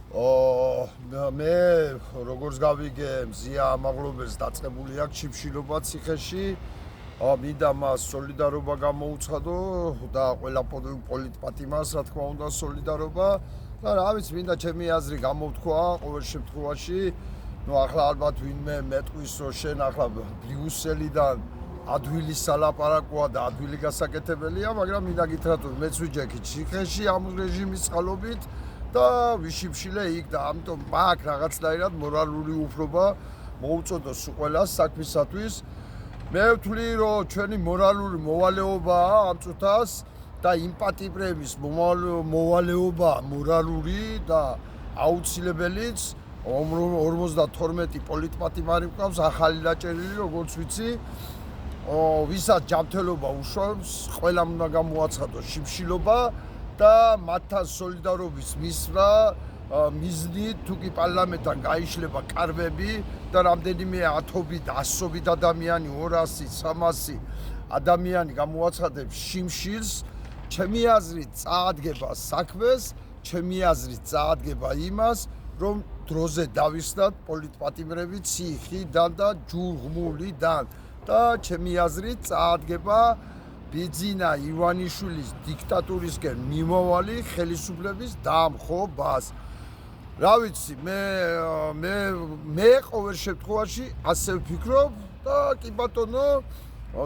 მე როგორც გავიგე მზია ამაღლობელს დაწყებული აქვს ჩიფშილობა ციხეში. მინდა მას სოლიდარობა გამოუცხადო და ყველა პოლიტპატიმარს რა თქმა უნდა სოლიდარობა და რა ვიცი მინდა ჩემი აზრი გამოვთქვა ყოველ შემთხვევაში. ახლა ალბათ ვინმე მეტყვის რომ შენ ახლა ბრიუსელიდან ადვილი სალაპარაკოა და ადვილი გასაკეთებელია, მაგრამ მინდა გითხრათ რომ მეც ვიჯექი ციხეში ამ რეჟიმის წყალობით და ვიშიფშილე იქ და ამიტომ მაგ რაღაცნაირად მორალური უფლება მოუწოდოს ყველას საქმისათვის. მე ვთვლი რომ ჩვენი მორალური მოვალეობაა ამ წუთას და იმპატიბრების მოვალეობა მორალური და აუცილებელიც 52 პოლიტპატიმარი მყავს ახალი დაჭერილი როგორც ვიცი ვისაც ჯანმრთელობა უშავს ყველამ უნდა გამოაცხადოს შიფშილობა და მათთან სოლიდარობის მისვლა მიზნით თუკი პარლამენტთან გაიშლება კარვები და რამდენიმე ათობით ასობით ადამიანი 200-300 ადამიანი გამოაცხადებს შიმშილს ჩემი აზრით წაადგება საქმეს ჩემი აზრით წაადგება იმას რომ დროზე დავისწრათ პოლიტპატიმრები ციხიდან და ჯურღმულიდან და ჩემი აზრით წაადგება ბიძინა ივანიშვილის დიქტატურისკენ მიმავალი ხელისუფლების დამხობას. რა ვიცი მე ყოველ შემთხვევაში ასე ვფიქრობ და კი ბატონო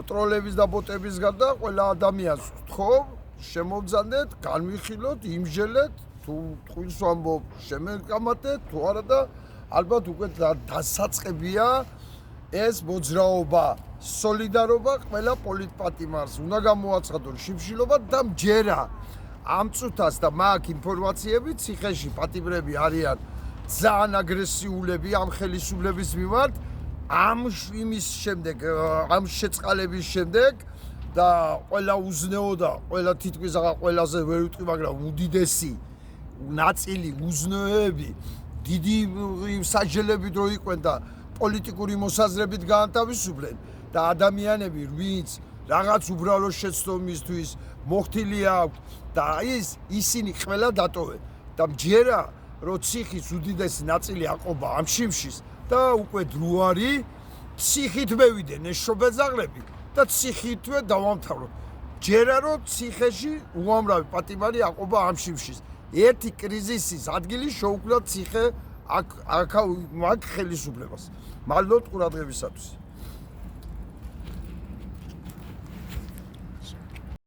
ტროლების და ბოტების გარდა ყველა ადამიანს ვთხოვ შემოვძანდეთ განვიხილოთ იმჟელეთ თუ ტყუილს ვამბობ შემეკამათეთ თუ არა და ალბათ უკვე დასაწყებია ეს მოძრაობა სოლიდარობა ყველა პოლიტპატიმარს უნდა გამოაცხადონ შიფშილობა და მჯერა ამ წუთას და მაგ ინფორმაციები ციხეში პატიმრები არიან ძალიან აგრესიულები ამ ხელისუფლების მიმართ ამ იმის შემდეგ ამ შეწყალების შემდეგ და ყველა უზნეო და ყველა თითქმის ყველაზე ვერ ვიტყვი მაგრამ უდიდესი ნაწილი უზნეოები დიდი საჯელებით რო იყვენ და პოლიტიკური მოსაზრებით გაანთავისუფლენ და ადამიანები ვინც რაღაც უბრალო შეცდომისთვის მოხდილი აქვს და ისინი ყველა დატოვენ და მჯერა რომ ციხის უდიდესი ნაწილი აყობა ამ შიმშის და უკვე დრო არის ციხით მევიდენ ეს შობეძაღლები და ციხითვე დავამთავროთ ჯერა რომ ციხეში უამრავი პატიმარი აყობა ამ შიმშის ერთი კრიზისის ადგილი შეუქმნა ციხე აქ მაგ ხელისუფლებას მადლობთ ყურადღებისათვის.